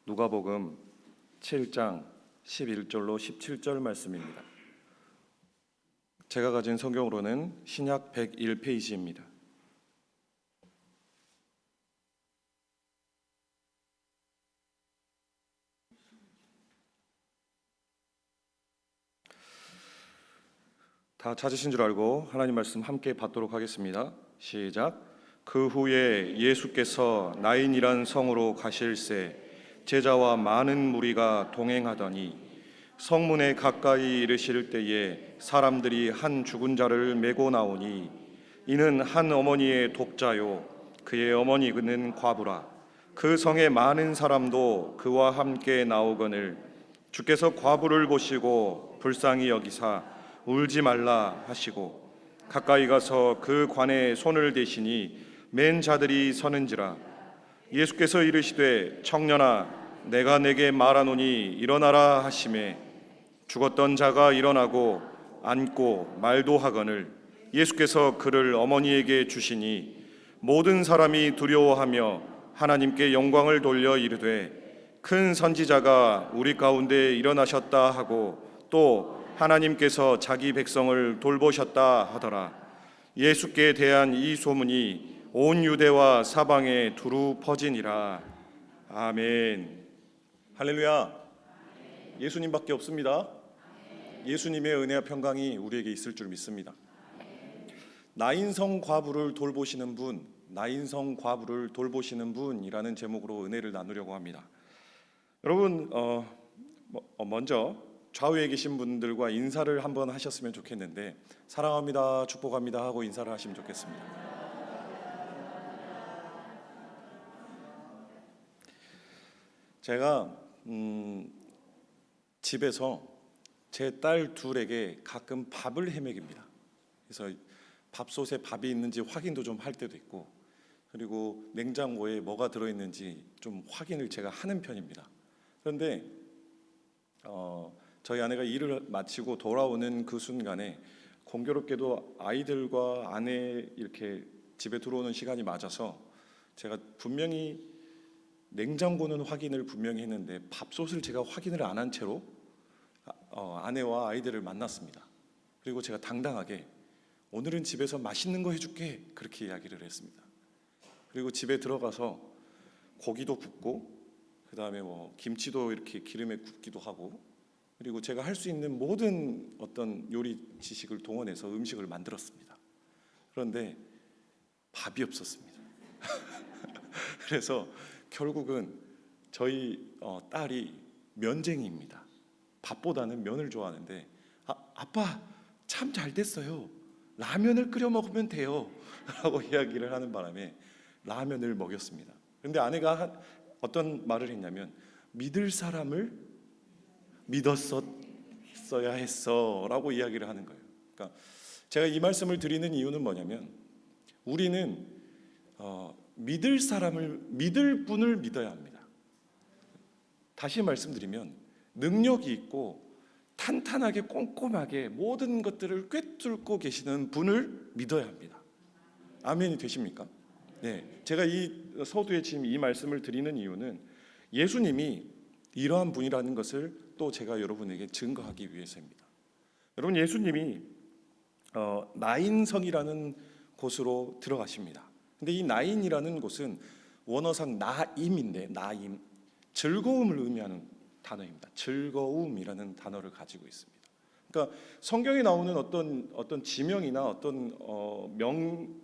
누가복음 7장 11절로 17절 말씀입니다. 제가 가진 성경으로는 신약 101페이지입니다. 다 찾으신 줄 알고 하나님 말씀 함께 받도록 하겠습니다. 시작. 그 후에 예수께서 나인이란 성으로 가실새 제자와 많은 무리가 동행하더니 성문에 가까이 이르실 때에 사람들이 한 죽은 자를 메고 나오니 이는 한 어머니의 독자요 그의 어머니는 과부라. 그 성에 많은 사람도 그와 함께 나오거늘 주께서 과부를 보시고 불쌍히 여기사 울지 말라 하시고 가까이 가서 그 관에 손을 대시니 맨 자들이 서는지라. 예수께서 이르시되 청년아 내가 내게 말하노니 일어나라 하시매 죽었던 자가 일어나고 앉고 말도 하거늘 예수께서 그를 어머니에게 주시니 모든 사람이 두려워하며 하나님께 영광을 돌려 이르되 큰 선지자가 우리 가운데 일어나셨다 하고 또 하나님께서 자기 백성을 돌보셨다 하더라. 예수께 대한 이 소문이 온 유대와 사방에 두루 퍼지니라. 아멘. 할렐루야. 예수님밖에 없습니다. 예수님의 은혜와 평강이 우리에게 있을 줄 믿습니다. 나인성 과부를 돌보시는 분, 나인성 과부를 돌보시는 분이라는 제목으로 은혜를 나누려고 합니다. 여러분, 먼저 좌우에 계신 분들과 인사를 한번 하셨으면 좋겠는데 사랑합니다, 축복합니다 하고 인사를 하시면 좋겠습니다. 제가 집에서 제 딸 둘에게 가끔 밥을 헤매깁니다. 그래서 밥솥에 밥이 있는지 확인도 좀 할 때도 있고 그리고 냉장고에 뭐가 들어있는지 좀 확인을 제가 하는 편입니다. 그런데 저희 아내가 일을 마치고 돌아오는 그 순간에 공교롭게도 아이들과 아내 이렇게 집에 들어오는 시간이 맞아서 제가 분명히 냉장고는 확인을 분명히 했는데 밥솥을 제가 확인을 안 한 채로 아내와 아이들을 만났습니다. 그리고 제가 당당하게 오늘은 집에서 맛있는 거 해줄게 그렇게 이야기를 했습니다. 그리고 집에 들어가서 고기도 굽고 그 다음에 김치도 이렇게 기름에 굽기도 하고 그리고 제가 할 수 있는 모든 어떤 요리 지식을 동원해서 음식을 만들었습니다. 그런데 밥이 없었습니다. 그래서 결국은 저희 딸이 면쟁이입니다. 밥보다는 면을 좋아하는데 아빠 참 잘 됐어요. 라면을 끓여 먹으면 돼요 라고 이야기를 하는 바람에 라면을 먹였습니다. 그런데 아내가 어떤 말을 했냐면 믿을 사람을 믿었어야 했어 라고 이야기를 하는 거예요. 그러니까 제가 이 말씀을 드리는 이유는 뭐냐면 우리는 믿을 사람을 믿을 분을 믿어야 합니다. 다시 말씀드리면 능력이 있고 탄탄하게 꼼꼼하게 모든 것들을 꿰뚫고 계시는 분을 믿어야 합니다. 아멘이 되십니까? 네, 제가 이 서두에 지금 이 말씀을 드리는 이유는 예수님이 이러한 분이라는 것을 또 제가 여러분에게 증거하기 위해서입니다. 여러분, 예수님이 나인성이라는 곳으로 들어가십니다. 근데 이 나인이라는 곳은 원어상 나임인데 나임, 즐거움을 의미하는 단어입니다. 즐거움이라는 단어를 가지고 있습니다. 그러니까 성경에 나오는 어떤 지명이나 어떤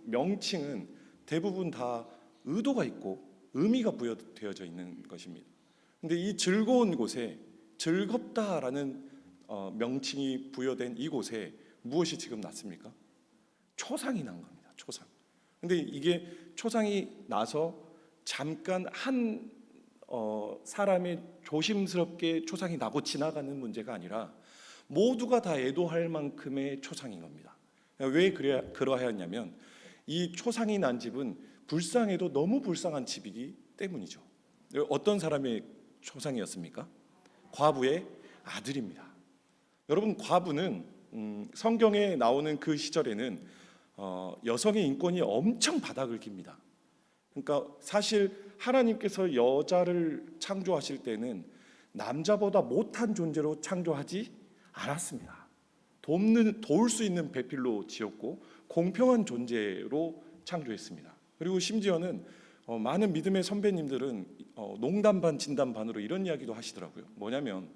명칭은 대부분 다 의도가 있고 의미가 부여되어져 있는 것입니다. 근데 이 즐거운 곳에 즐겁다라는 명칭이 부여된 이곳에 무엇이 지금 났습니까? 초상이 난 겁니다. 초상. 근데 이게 초상이 나서 잠깐 한 사람의 조심스럽게 초상이 나고 지나가는 문제가 아니라 모두가 다 애도할 만큼의 초상인 겁니다. 왜 그러하였냐면 이 초상이 난 집은 불쌍해도 너무 불쌍한 집이기 때문이죠. 어떤 사람의 초상이었습니까? 과부의 아들입니다. 여러분, 과부는 성경에 나오는 그 시절에는 여성의 인권이 엄청 바닥을 깁니다. 그러니까 사실 하나님께서 여자를 창조하실 때는 남자보다 못한 존재로 창조하지 않았습니다. 도울 수 있는 배필로 지었고 공평한 존재로 창조했습니다. 그리고 심지어는 많은 믿음의 선배님들은 농담 반 진담 반으로 이런 이야기도 하시더라고요. 뭐냐면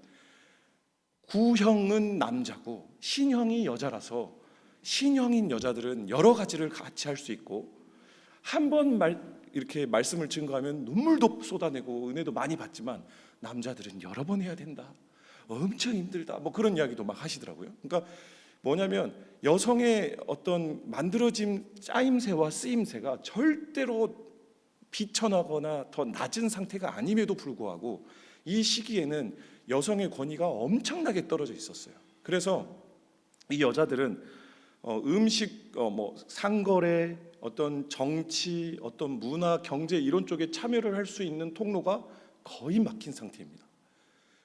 구형은 남자고 신형이 여자라서 신형인 여자들은 여러 가지를 같이 할 수 있고 한 번 이렇게 말씀을 증거하면 눈물도 쏟아내고 은혜도 많이 받지만 남자들은 여러 번 해야 된다. 엄청 힘들다. 뭐 그런 이야기도 막 하시더라고요. 그러니까 뭐냐면 여성의 어떤 만들어진 짜임새와 쓰임새가 절대로 비천하거나 더 낮은 상태가 아님에도 불구하고 이 시기에는 여성의 권위가 엄청나게 떨어져 있었어요. 그래서 이 여자들은 음식, 뭐 상거래, 어떤 정치, 어떤 문화, 경제 이런 쪽에 참여를 할 수 있는 통로가 거의 막힌 상태입니다.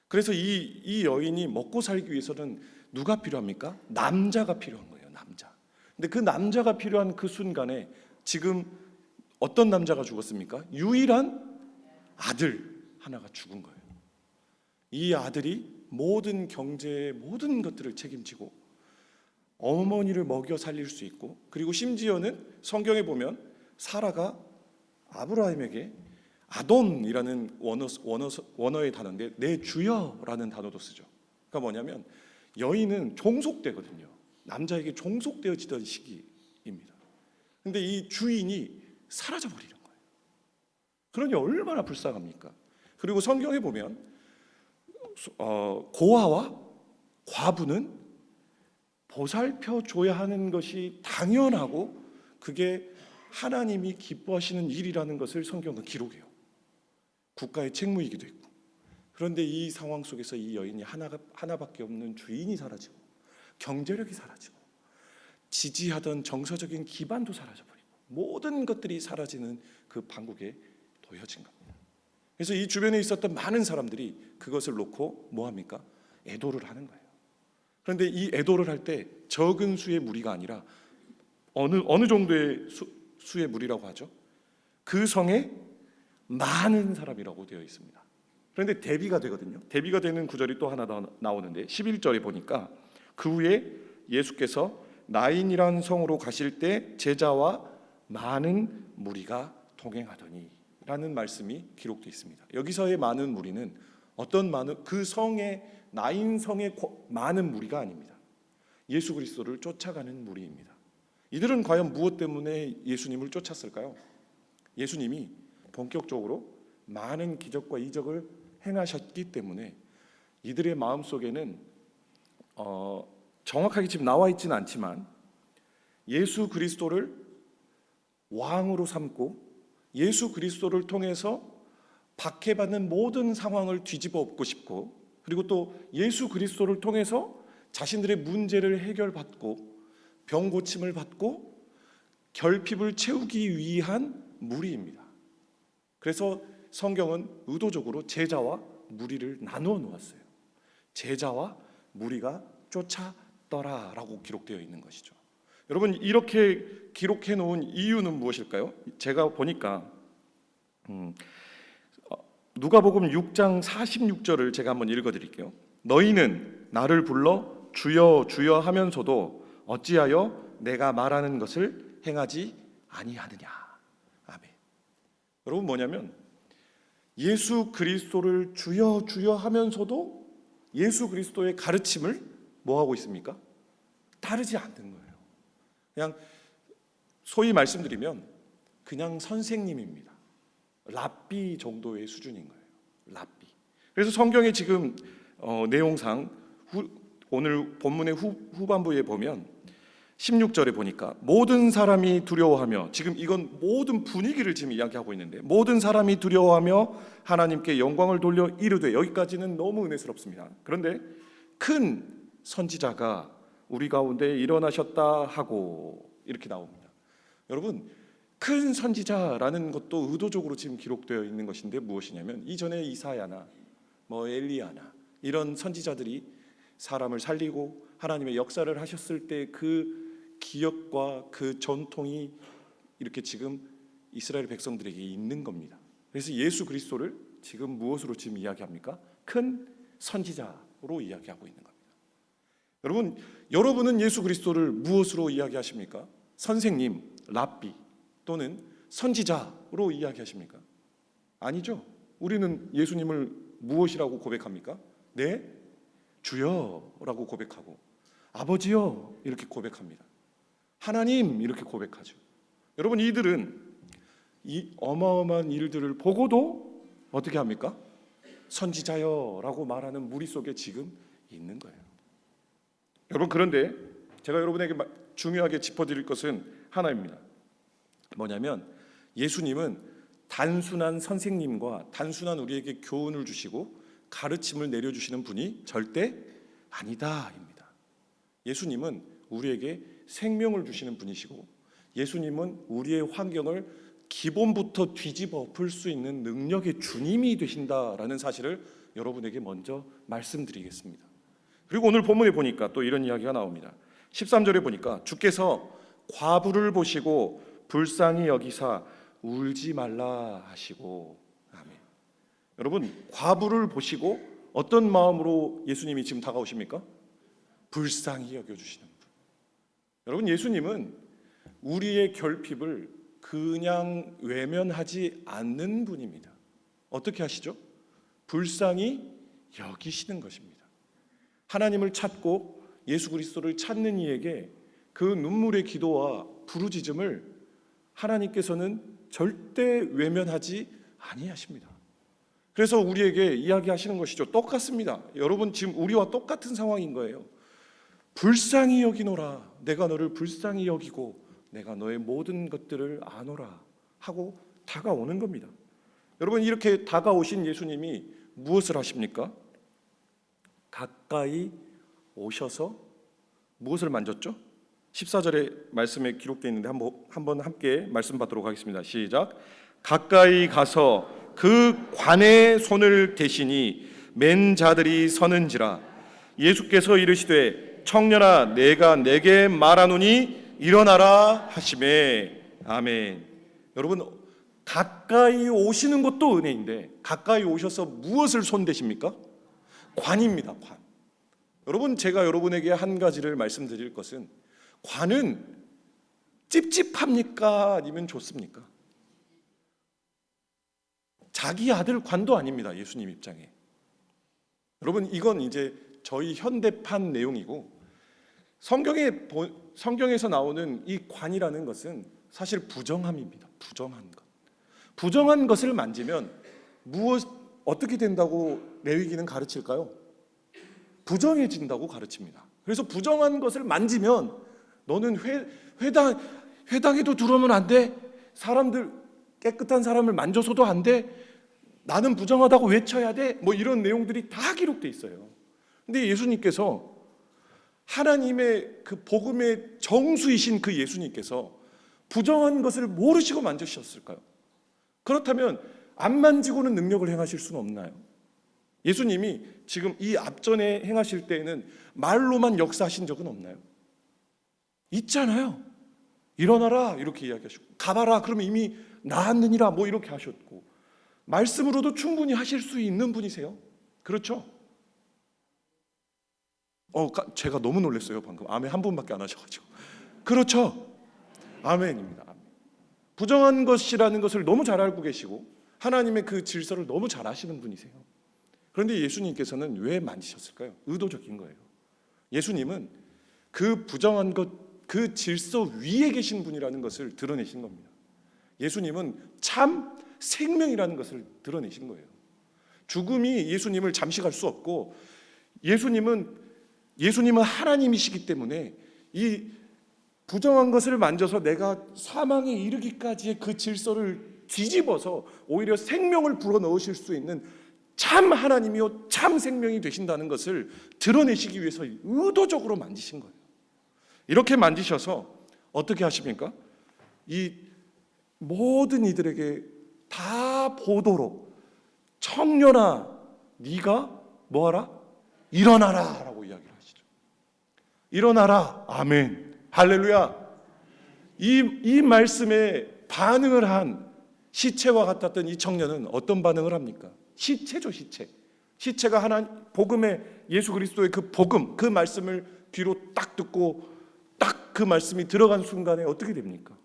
그래서 이 여인이 먹고 살기 위해서는 누가 필요합니까? 남자가 필요한 거예요. 남자. 근데 그 남자가 필요한 그 순간에 지금 어떤 남자가 죽었습니까? 유일한 아들 하나가 죽은 거예요. 이 아들이 모든 경제의 모든 것들을 책임지고 어머니를 먹여 살릴 수 있고, 그리고 심지어는 성경에 보면 사라가 아브라함에게 아돈이라는 원어의 단어인데 내 주여라는 단어도 쓰죠. 그러니까 뭐냐면 여인은 종속되거든요. 남자에게 종속되어지던 시기입니다. 근데 이 주인이 사라져버리는 거예요. 그러니 얼마나 불쌍합니까? 그리고 성경에 보면 고아와 과부는 보살펴 줘야 하는 것이 당연하고 그게 하나님이 기뻐하시는 일이라는 것을 성경은 기록해요. 국가의 책무이기도 했고. 그런데 이 상황 속에서 이 여인이 하나밖에 없는 주인이 사라지고 경제력이 사라지고 지지하던 정서적인 기반도 사라져버리고 모든 것들이 사라지는 그 판국에 놓여진 겁니다. 그래서 이 주변에 있었던 많은 사람들이 그것을 놓고 뭐합니까? 애도를 하는 거예요. 그런데 이 애도를 할 때 적은 수의 무리가 아니라 어느 정도의 수의 무리라고 하죠? 그 성에 많은 사람이라고 되어 있습니다. 그런데 대비가 되거든요. 대비가 되는 구절이 또 하나 더 나오는데 11절에 보니까 그 후에 예수께서 나인이라는 성으로 가실 때 제자와 많은 무리가 동행하더니 라는 말씀이 기록되어 있습니다. 여기서의 많은 무리는 어떤 많은 그 성의 나인 성의 많은 무리가 아닙니다. 예수 그리스도를 쫓아가는 무리입니다. 이들은 과연 무엇 때문에 예수님을 쫓았을까요? 예수님이 본격적으로 많은 기적과 이적을 행하셨기 때문에 이들의 마음속에는 정확하게 지금 나와 있지는 않지만 예수 그리스도를 왕으로 삼고 예수 그리스도를 통해서 박해받는 모든 상황을 뒤집어 엎고 싶고, 그리고 또 예수 그리스도를 통해서 자신들의 문제를 해결받고 병 고침을 받고 결핍을 채우기 위한 무리입니다. 그래서 성경은 의도적으로 제자와 무리를 나누어 놓았어요. 제자와 무리가 쫓았더라라고 기록되어 있는 것이죠. 여러분, 이렇게 기록해 놓은 이유는 무엇일까요? 제가 보니까 누가복음 6장 46절을 제가 한번 읽어드릴게요. 너희는 나를 불러 주여 주여 하면서도 어찌하여 내가 말하는 것을 행하지 아니하느냐. 아멘. 여러분, 뭐냐면 예수 그리스도를 주여 주여 하면서도 예수 그리스도의 가르침을 뭐하고 있습니까? 따르지 않는 거예요. 그냥 소위 말씀드리면 그냥 선생님입니다. 랍비 정도의 수준인 거예요. 랍비. 그래서 성경의 지금 내용상 오늘 본문의 후반부에 보면 16절에 보니까 모든 사람이 두려워하며, 지금 이건 모든 분위기를 지금 이야기하고 있는데, 모든 사람이 두려워하며 하나님께 영광을 돌려 이르되, 여기까지는 너무 은혜스럽습니다. 그런데 큰 선지자가 우리 가운데 일어나셨다 하고 이렇게 나옵니다. 여러분, 큰 선지자라는 것도 의도적으로 지금 기록되어 있는 것인데 무엇이냐면, 이전에 이사야나 엘리야나 이런 선지자들이 사람을 살리고 하나님의 역사를 하셨을 때 그 기억과 그 전통이 이렇게 지금 이스라엘 백성들에게 있는 겁니다. 그래서 예수 그리스도를 지금 무엇으로 지금 이야기합니까? 큰 선지자로 이야기하고 있는 겁니다. 여러분은 예수 그리스도를 무엇으로 이야기하십니까? 선생님, 랍비 또는 선지자로 이야기하십니까? 아니죠. 우리는 예수님을 무엇이라고 고백합니까? 네, 주여라고 고백하고, 아버지여 이렇게 고백합니다. 하나님 이렇게 고백하죠. 여러분, 이들은 이 어마어마한 일들을 보고도 어떻게 합니까? 선지자여라고 말하는 무리 속에 지금 있는 거예요. 여러분, 그런데 제가 여러분에게 중요하게 짚어드릴 것은 하나입니다. 뭐냐면 예수님은 단순한 선생님과 단순한 우리에게 교훈을 주시고 가르침을 내려주시는 분이 절대 아니다입니다. 예수님은 우리에게 생명을 주시는 분이시고, 예수님은 우리의 환경을 기본부터 뒤집어 엎을 수 있는 능력의 주님이 되신다라는 사실을 여러분에게 먼저 말씀드리겠습니다. 그리고 오늘 본문에 보니까 또 이런 이야기가 나옵니다. 13절에 보니까 주께서 과부를 보시고 불쌍히 여기사 울지 말라 하시고. 아멘. 여러분, 과부를 보시고 어떤 마음으로 예수님이 지금 다가오십니까? 불쌍히 여겨주시는 분. 여러분, 예수님은 우리의 결핍을 그냥 외면하지 않는 분입니다. 어떻게 하시죠? 불쌍히 여기시는 것입니다. 하나님을 찾고 예수 그리스도를 찾는 이에게 그 눈물의 기도와 부르짖음을 하나님께서는 절대 외면하지 아니하십니다. 그래서 우리에게 이야기하시는 것이죠. 똑같습니다. 여러분, 지금 우리와 똑같은 상황인 거예요. 불쌍히 여기노라. 내가 너를 불쌍히 여기고 내가 너의 모든 것들을 아노라 하고 다가오는 겁니다. 여러분, 이렇게 다가오신 예수님이 무엇을 하십니까? 가까이 오셔서 무엇을 만졌죠? 14절의 말씀에 기록되어 있는데 한번 함께 말씀 받도록 하겠습니다. 시작. 가까이 가서 그 관에 손을 대시니 맨 자들이 서는지라. 예수께서 이르시되 청년아 내가 내게 말하노니 일어나라 하시매. 아멘. 여러분, 가까이 오시는 것도 은혜인데 가까이 오셔서 무엇을 손대십니까? 관입니다. 관. 여러분, 제가 여러분에게 한 가지를 말씀드릴 것은, 관은 찝찝합니까? 아니면 좋습니까? 자기 아들 관도 아닙니다. 예수님 입장에. 여러분, 이건 이제 저희 현대판 내용이고, 성경에서 나오는 이 관이라는 것은 사실 부정함입니다. 부정한 것. 부정한 것을 만지면 어떻게 된다고 레위기는 가르칠까요? 부정해진다고 가르칩니다. 그래서 부정한 것을 만지면 너는 회당에도 들어오면 안 돼. 사람들, 깨끗한 사람을 만져서도 안 돼. 나는 부정하다고 외쳐야 돼. 뭐 이런 내용들이 다 기록돼 있어요. 근데 예수님께서, 하나님의 그 복음의 정수이신 그 예수님께서 부정한 것을 모르시고 만지셨을까요? 그렇다면 안 만지고는 능력을 행하실 수는 없나요? 예수님이 지금 이 앞전에 행하실 때에는 말로만 역사하신 적은 없나요? 있잖아요. 일어나라 이렇게 이야기하시고, 가봐라 그러면 이미 나았느니라 뭐 이렇게 하셨고, 말씀으로도 충분히 하실 수 있는 분이세요. 그렇죠? 제가 너무 놀랐어요 방금. 아멘 한 분밖에 안 하셔가지고. 그렇죠? 아멘입니다. 아멘. 부정한 것이라는 것을 너무 잘 알고 계시고 하나님의 그 질서를 너무 잘 아시는 분이세요. 그런데 예수님께서는 왜 만지셨을까요? 의도적인 거예요. 예수님은 그 부정한 것, 그 질서 위에 계신 분이라는 것을 드러내신 겁니다. 예수님은 참 생명이라는 것을 드러내신 거예요. 죽음이 예수님을 잠식할 수 없고, 예수님은 하나님이시기 때문에 이 부정한 것을 만져서 내가 사망에 이르기까지의 그 질서를 뒤집어서 오히려 생명을 불어넣으실 수 있는 참 하나님이요 참 생명이 되신다는 것을 드러내시기 위해서 의도적으로 만지신 거예요. 이렇게 만지셔서 어떻게 하십니까? 이 모든 이들에게 다 보도록, 청년아 네가 뭐하라? 일어나라 라고 이야기를 하시죠. 일어나라. 아멘. 할렐루야. 이 말씀에 반응을 한 시체와 같았던 이 청년은 어떤 반응을 합니까? 시체죠, 시체. 시체가 하나님 복음의 예수 그리스도의 그 복음, 그 말씀을 귀로 딱 듣고 딱 그 말씀이 들어간 순간에 어떻게 됩니까?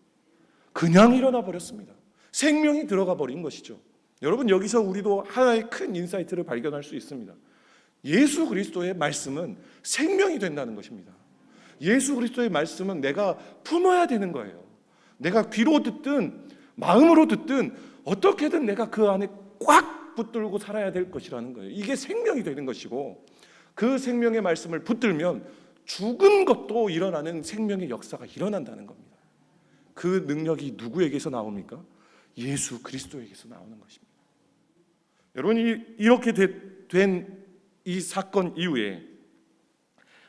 그냥 일어나 버렸습니다. 생명이 들어가 버린 것이죠. 여러분, 여기서 우리도 하나의 큰 인사이트를 발견할 수 있습니다. 예수 그리스도의 말씀은 생명이 된다는 것입니다. 예수 그리스도의 말씀은 내가 품어야 되는 거예요. 내가 귀로 듣든 마음으로 듣든 어떻게든 내가 그 안에 꽉 붙들고 살아야 될 것이라는 거예요. 이게 생명이 되는 것이고, 그 생명의 말씀을 붙들면 죽은 것도 일어나는 생명의 역사가 일어난다는 겁니다. 그 능력이 누구에게서 나옵니까? 예수 그리스도에게서 나오는 것입니다. 여러분이 이렇게 된 이 사건 이후에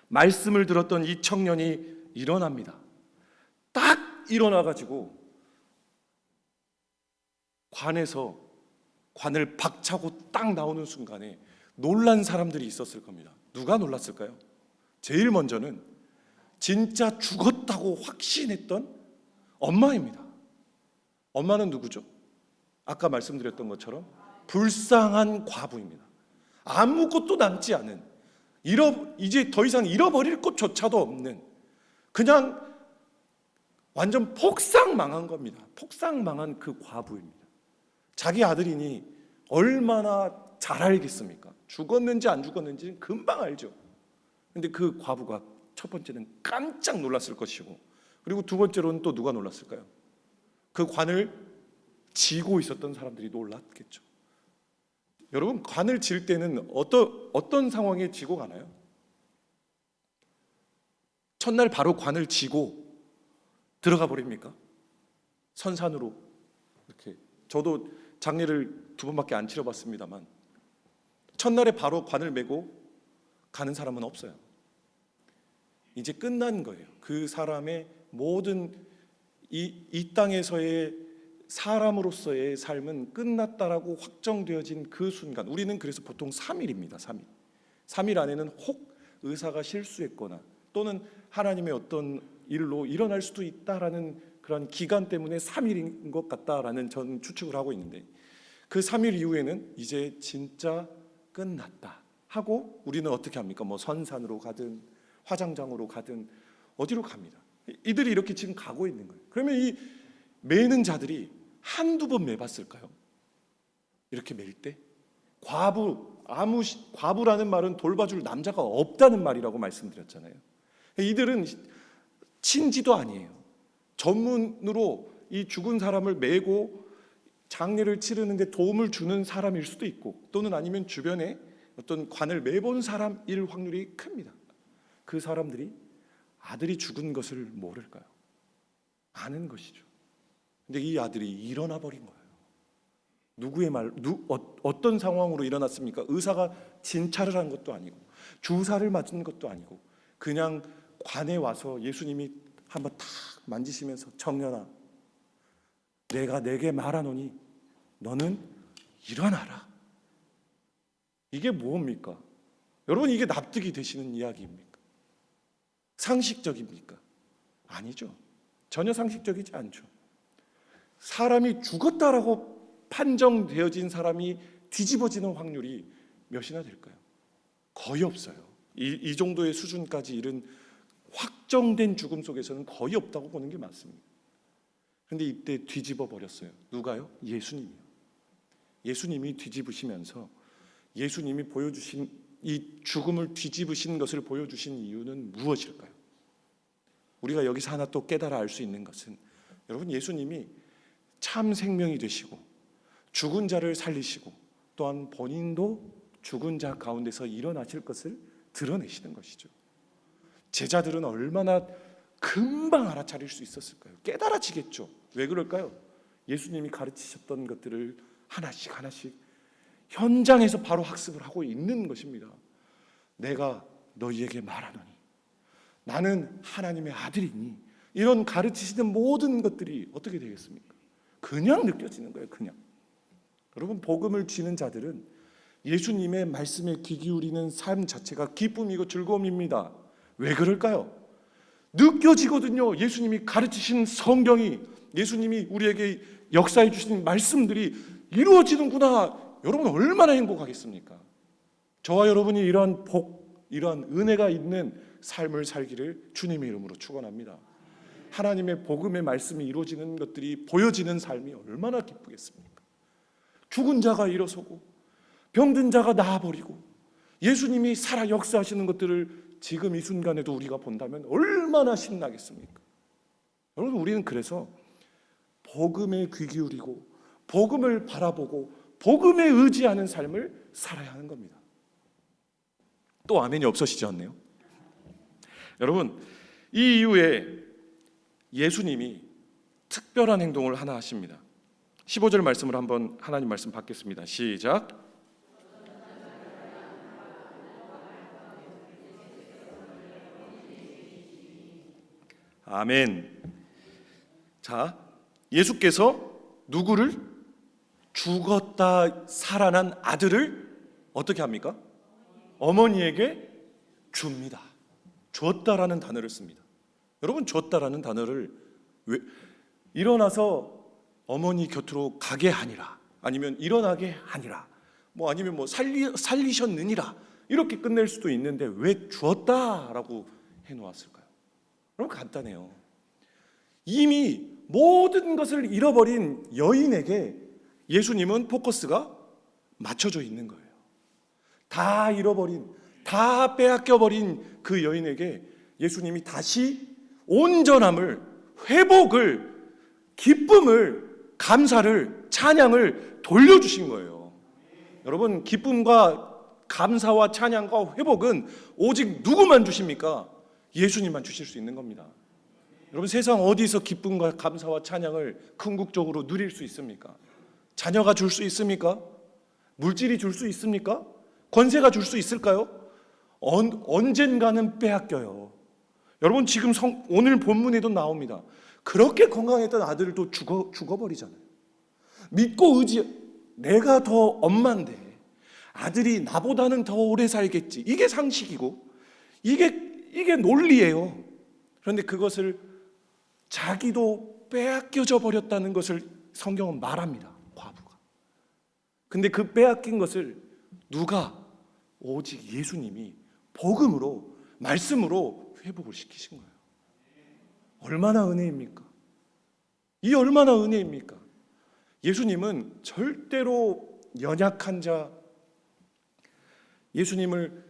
말씀을 들었던 이 청년이 일어납니다. 딱 일어나가지고 관에서 관을 박차고 딱 나오는 순간에 놀란 사람들이 있었을 겁니다. 누가 놀랐을까요? 제일 먼저는 진짜 죽었다고 확신했던 엄마입니다. 엄마는 누구죠? 아까 말씀드렸던 것처럼 불쌍한 과부입니다. 아무것도 남지 않은, 이제 더 이상 잃어버릴 것조차도 없는, 그냥 완전 폭삭 망한 겁니다. 폭삭 망한 그 과부입니다. 자기 아들이니 얼마나 잘 알겠습니까? 죽었는지 안 죽었는지는 금방 알죠. 근데 그 과부가 첫 번째는 깜짝 놀랐을 것이고, 그리고 두 번째로는 또 누가 놀랐을까요? 그 관을 지고 있었던 사람들이 놀랐겠죠. 여러분, 관을 질 때는 어떤 상황에 지고 가나요? 첫날 바로 관을 지고 들어가 버립니까? 선산으로 이렇게. 저도 장례를 2번밖에 안 치러봤습니다만 첫날에 바로 관을 메고 가는 사람은 없어요. 이제 끝난 거예요. 그 사람의 모든 이 땅에서의 사람으로서의 삶은 끝났다라고 확정되어진 그 순간, 우리는 그래서 보통 3일입니다. 3일 안에는 혹 의사가 실수했거나 또는 하나님의 어떤 일로 일어날 수도 있다라는 그런 기간 때문에 3일인 것 같다라는 저는 추측을 하고 있는데, 그 3일 이후에는 이제 진짜 끝났다 하고 우리는 어떻게 합니까? 뭐 선산으로 가든 화장장으로 가든 어디로 갑니다. 이들이 이렇게 지금 가고 있는 거예요. 그러면 이 매는 자들이 한두 번 매봤을까요? 이렇게 맬 때? 과부라는 말은 돌봐줄 남자가 없다는 말이라고 말씀드렸잖아요. 이들은 친지도 아니에요. 전문으로 이 죽은 사람을 매고 장례를 치르는데 도움을 주는 사람일 수도 있고, 또는 아니면 주변에 어떤 관을 매본 사람일 확률이 큽니다. 그 사람들이 아들이 죽은 것을 모를까요? 아는 것이죠. 근데 이 아들이 일어나 버린 거예요. 누구의 어떤 상황으로 일어났습니까? 의사가 진찰을 한 것도 아니고 주사를 맞은 것도 아니고 그냥 관에 와서 예수님이 한번 탁 만지시면서, 청년아, 내가 내게 말하노니 너는 일어나라. 이게 뭡니까? 여러분, 이게 납득이 되시는 이야기입니까? 상식적입니까? 아니죠. 전혀 상식적이지 않죠. 사람이 죽었다라고 판정되어진 사람이 뒤집어지는 확률이 몇이나 될까요? 거의 없어요. 이 정도의 수준까지 이른 확정된 죽음 속에서는 거의 없다고 보는 게 맞습니다. 그런데 이때 뒤집어 버렸어요. 누가요? 예수님이요. 예수님이 뒤집으시면서 예수님이 보여주신 이 죽음을 뒤집으신 것을 보여주신 이유는 무엇일까요? 우리가 여기서 하나 또 깨달아 알 수 있는 것은, 여러분, 예수님이 참 생명이 되시고 죽은 자를 살리시고 또한 본인도 죽은 자 가운데서 일어나실 것을 드러내시는 것이죠. 제자들은 얼마나 금방 알아차릴 수 있었을까요? 깨달아지겠죠. 왜 그럴까요? 예수님이 가르치셨던 것들을 하나씩 하나씩 현장에서 바로 학습을 하고 있는 것입니다. 내가 너희에게 말하노니 나는 하나님의 아들이니, 이런 가르치시는 모든 것들이 어떻게 되겠습니까? 그냥 느껴지는 거예요. 그냥. 여러분, 복음을 쥐는 자들은 예수님의 말씀에 귀 기울이는 삶 자체가 기쁨이고 즐거움입니다. 왜 그럴까요? 느껴지거든요. 예수님이 가르치신 성경이, 예수님이 우리에게 역사해 주신 말씀들이 이루어지는구나. 여러분 얼마나 행복하겠습니까? 저와 여러분이 이러한 복, 이러한 은혜가 있는 삶을 살기를 주님의 이름으로 축원합니다. 하나님의 복음의 말씀이 이루어지는 것들이 보여지는 삶이 얼마나 기쁘겠습니까? 죽은 자가 일어서고 병든 자가 나아버리고 예수님이 살아 역사하시는 것들을 지금 이 순간에도 우리가 본다면 얼마나 신나겠습니까? 여러분 우리는 그래서 복음에 귀 기울이고 복음을 바라보고 복음에 의지하는 삶을 살아야 하는 겁니다. 또 아멘이 없어지지 않네요. 여러분 이 이후에 예수님이 특별한 행동을 하나 하십니다. 15절 말씀을 한번 하나님 말씀 받겠습니다. 시작. 아멘. 자, 예수께서 누구를? 죽었다 살아난 아들을 어떻게 합니까? 어머니에게 줍니다. 줬다라는 단어를 씁니다. 여러분 줬다라는 단어를 왜 일어나서 어머니 곁으로 가게 하니라, 아니면 일어나게 하니라, 뭐 아니면 뭐 살리셨느니라 이렇게 끝낼 수도 있는데 왜 주었다라고 해놓았을까요? 여러분 간단해요. 이미 모든 것을 잃어버린 여인에게 예수님은 포커스가 맞춰져 있는 거예요. 다 잃어버린, 다 빼앗겨버린 그 여인에게 예수님이 다시 온전함을, 회복을, 기쁨을, 감사를, 찬양을 돌려주신 거예요. 여러분 기쁨과 감사와 찬양과 회복은 오직 누구만 주십니까? 예수님만 주실 수 있는 겁니다. 여러분 세상 어디서 기쁨과 감사와 찬양을 궁극적으로 누릴 수 있습니까? 자녀가 줄 수 있습니까? 물질이 줄 수 있습니까? 권세가 줄 수 있을까요? 언젠가는 빼앗겨요. 여러분 지금 오늘 본문에도 나옵니다. 그렇게 건강했던 아들도 죽어버리잖아요. 믿고 내가 더 엄마인데 아들이 나보다는 더 오래 살겠지. 이게 상식이고 이게 논리예요. 그런데 그것을 자기도 빼앗겨져 버렸다는 것을 성경은 말합니다. 과부가. 근데 그 빼앗긴 것을 누가? 오직 예수님이 복음으로, 말씀으로 회복을 시키신 거예요. 얼마나 은혜입니까? 이 얼마나 은혜입니까? 예수님은 절대로 연약한 자, 예수님을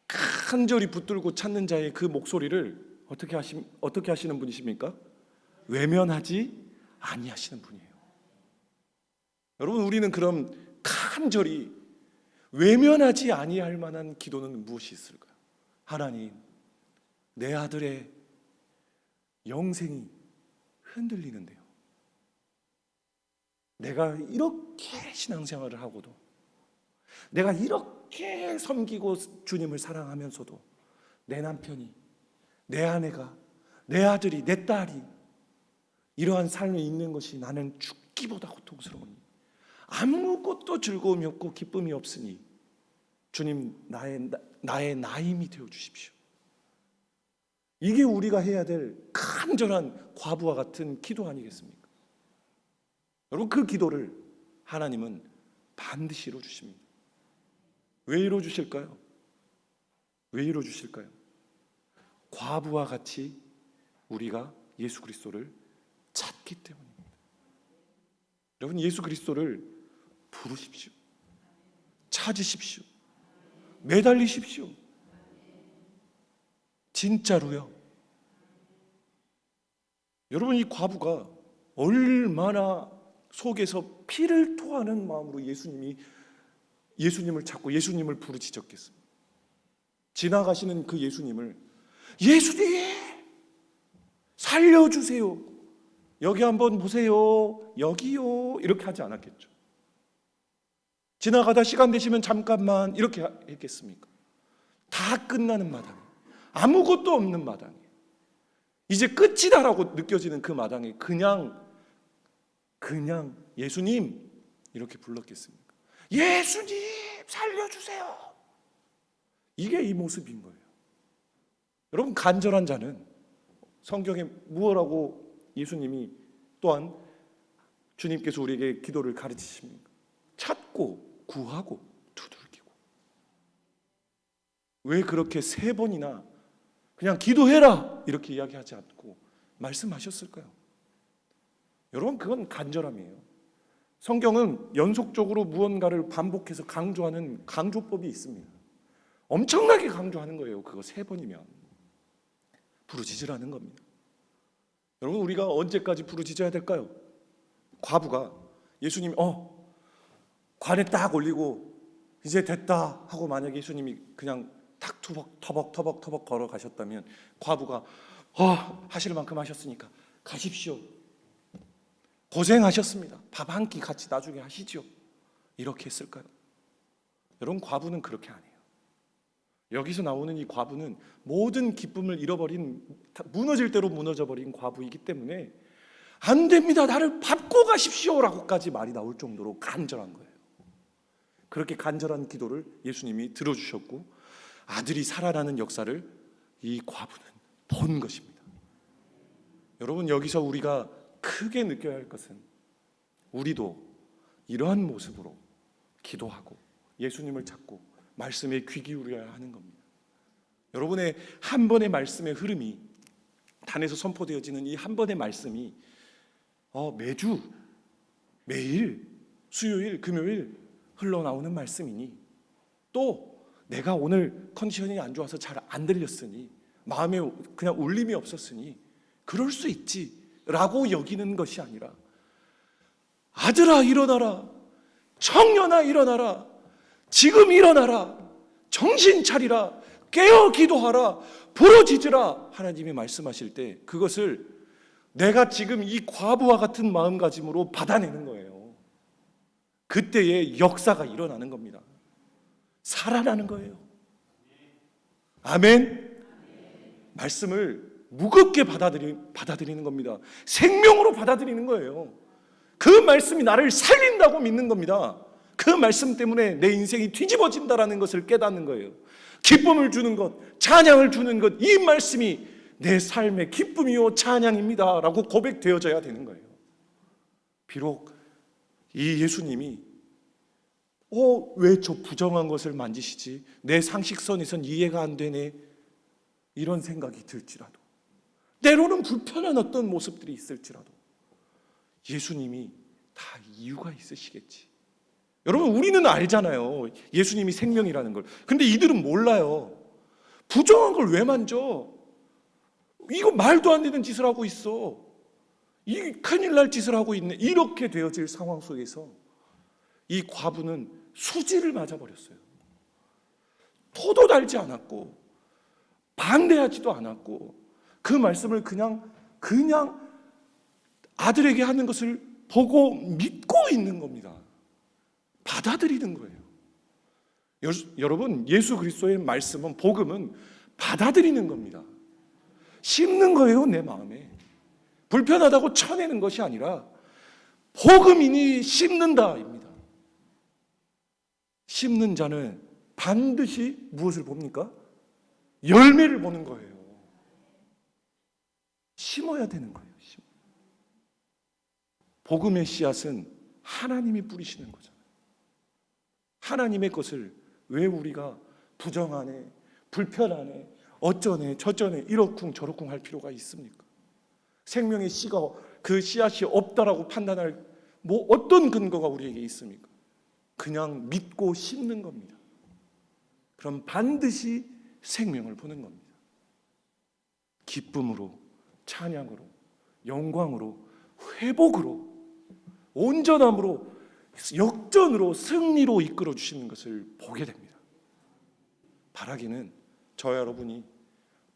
간절히 붙들고 찾는 자의 그 목소리를 어떻게 하시는 분이십니까? 외면하지 아니하시는 분이에요. 여러분 우리는 그럼 간절히 외면하지 아니할 만한 기도는 무엇이 있을까요? 하나님, 내 아들의 영생이 흔들리는데요. 내가 이렇게 신앙생활을 하고도, 내가 이렇게 섬기고 주님을 사랑하면서도 내 남편이, 내 아내가, 내 아들이, 내 딸이 이러한 삶이 있는 것이 나는 죽기보다 고통스러우니 아무것도 즐거움이 없고 기쁨이 없으니 주님 나의 나임이 되어 주십시오. 이게 우리가 해야 될 간절한 과부와 같은 기도 아니겠습니까? 여러분 그 기도를 하나님은 반드시 이루어 주십니다. 왜 이루어 주실까요? 왜 이루어 주실까요? 과부와 같이 우리가 예수 그리스도를 찾기 때문입니다. 여러분 예수 그리스도를 부르십시오. 찾으십시오. 매달리십시오. 진짜로요. 여러분 이 과부가 얼마나 속에서 피를 토하는 마음으로 예수님을 찾고 예수님을 부르짖었겠습니까? 지나가시는 그 예수님을 예수님 살려주세요. 여기 한번 보세요. 여기요. 이렇게 하지 않았겠죠. 지나가다 시간 되시면 잠깐만 이렇게 했겠습니까? 다 끝나는 마당에, 아무것도 없는 마당에, 이제 끝이다라고 느껴지는 그 마당에 그냥 예수님 이렇게 불렀겠습니까? 예수님 살려주세요. 이게 이 모습인 거예요. 여러분 간절한 자는 성경에 무엇라고 예수님이 또한 주님께서 우리에게 기도를 가르치십니다. 찾고 구하고 두들기고. 왜 그렇게 3번이나 그냥 기도해라 이렇게 이야기하지 않고 말씀하셨을까요? 여러분, 그건 간절함이에요. 성경은 연속적으로 무언가를 반복해서 강조하는 강조법이 있습니다. 엄청나게 강조하는 거예요. 그거 3번이면 부르짖으라는 겁니다. 여러분, 우리가 언제까지 부르짖어야 될까요? 과부가 예수님이 관에 딱 올리고 이제 됐다 하고 만약에 예수님이 그냥 탁 터벅 걸어가셨다면 과부가 하실 만큼 하셨으니까 가십시오, 고생하셨습니다, 밥 한 끼 같이 나중에 하시죠, 이렇게 했을까요? 여러분, 과부는 그렇게 안 해요. 여기서 나오는 이 과부는 모든 기쁨을 잃어버린, 무너질 대로 무너져버린 과부이기 때문에 안 됩니다, 나를 밟고 가십시오라고까지 말이 나올 정도로 간절한 거예요. 그렇게 간절한 기도를 예수님이 들어주셨고 아들이 살아나는 역사를 이 과부는 본 것입니다. 여러분, 여기서 우리가 크게 느껴야 할 것은 우리도 이러한 모습으로 기도하고 예수님을 찾고 말씀에 귀 기울여야 하는 겁니다. 여러분의 한 번의 말씀의 흐름이, 단에서 선포되어지는 이 한 번의 말씀이 매주, 매일, 수요일, 금요일 흘러나오는 말씀이니, 또 내가 오늘 컨디션이 안 좋아서 잘 안 들렸으니, 마음에 그냥 울림이 없었으니 그럴 수 있지 라고 여기는 것이 아니라, 아들아 일어나라, 청년아 일어나라, 지금 일어나라, 정신 차리라, 깨어 기도하라, 부르짖으라, 하나님이 말씀하실 때 그것을 내가 지금 이 과부와 같은 마음가짐으로 받아내는 거예요. 그때의 역사가 일어나는 겁니다. 살아나는 거예요. 아멘. 말씀을 무겁게 받아들이는 겁니다. 생명으로 받아들이는 거예요. 그 말씀이 나를 살린다고 믿는 겁니다. 그 말씀 때문에 내 인생이 뒤집어진다라는 것을 깨닫는 거예요. 기쁨을 주는 것, 찬양을 주는 것, 이 말씀이 내 삶의 기쁨이요 찬양입니다 라고 고백되어져야 되는 거예요. 비록 이 예수님이 왜 저 부정한 것을 만지시지, 내 상식선에선 이해가 안 되네, 이런 생각이 들지라도, 때로는 불편한 어떤 모습들이 있을지라도 예수님이 다 이유가 있으시겠지. 여러분, 우리는 알잖아요, 예수님이 생명이라는 걸. 근데 이들은 몰라요. 부정한 걸 왜 만져? 이거 말도 안 되는 짓을 하고 있어, 이 큰일 날 짓을 하고 있네, 이렇게 되어질 상황 속에서 이 과부는 수지를 맞아버렸어요. 토도 달지 않았고 반대하지도 않았고 그 말씀을 그냥 아들에게 하는 것을 보고 믿고 있는 겁니다. 받아들이는 거예요. 여러분, 예수 그리스도의 말씀은, 복음은 받아들이는 겁니다. 심는 거예요, 내 마음에. 불편하다고 쳐내는 것이 아니라 복음이니 심는다입니다. 심는 자는 반드시 무엇을 봅니까? 열매를 보는 거예요. 심어야 되는 거예요. 복음의 씨앗은 하나님이 뿌리시는 거잖아요. 하나님의 것을 왜 우리가 부정하네, 불편하네, 어쩌네 저쩌네 이러쿵 저러쿵 할 필요가 있습니까? 생명의 씨가, 그 씨앗이 없다라고 판단할 어떤 근거가 우리에게 있습니까? 그냥 믿고 심는 겁니다. 그럼 반드시 생명을 보는 겁니다. 기쁨으로, 찬양으로, 영광으로, 회복으로, 온전함으로, 역전으로, 승리로 이끌어 주시는 것을 보게 됩니다. 바라기는 저와 여러분이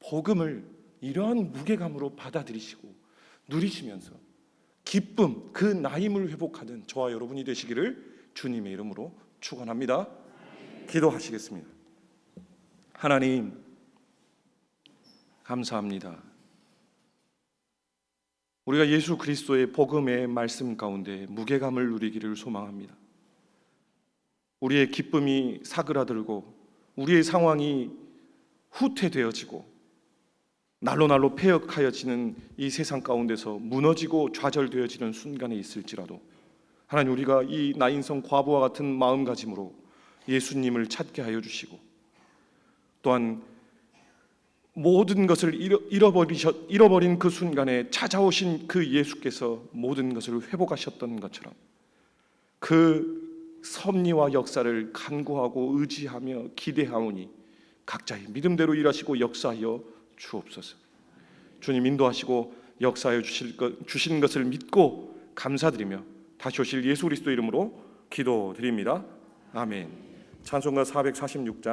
복음을 이러한 무게감으로 받아들이시고 누리시면서 기쁨, 그 나임을 회복하는 저와 여러분이 되시기를 주님의 이름으로 축원합니다. 기도하시겠습니다. 하나님, 감사합니다. 우리가 예수 그리스도의 복음의 말씀 가운데 무게감을 누리기를 소망합니다. 우리의 기쁨이 사그라들고 우리의 상황이 후퇴되어지고 날로 폐역하여지는 이 세상 가운데서 무너지고 좌절되어지는 순간에 있을지라도 하나님, 우리가 이 나인성 과부와 같은 마음가짐으로 예수님을 찾게 하여 주시고, 또한 모든 것을 잃어버린 그 순간에 찾아오신 그 예수께서 모든 것을 회복하셨던 것처럼 그 섭리와 역사를 간구하고 의지하며 기대하오니 각자의 믿음대로 일하시고 역사하여 주옵소서. 주님 인도하시고 역사하여 주신 것을 믿고 감사드리며 다시 오실 예수 그리스도 이름으로 기도드립니다. 아멘. 찬송가 446장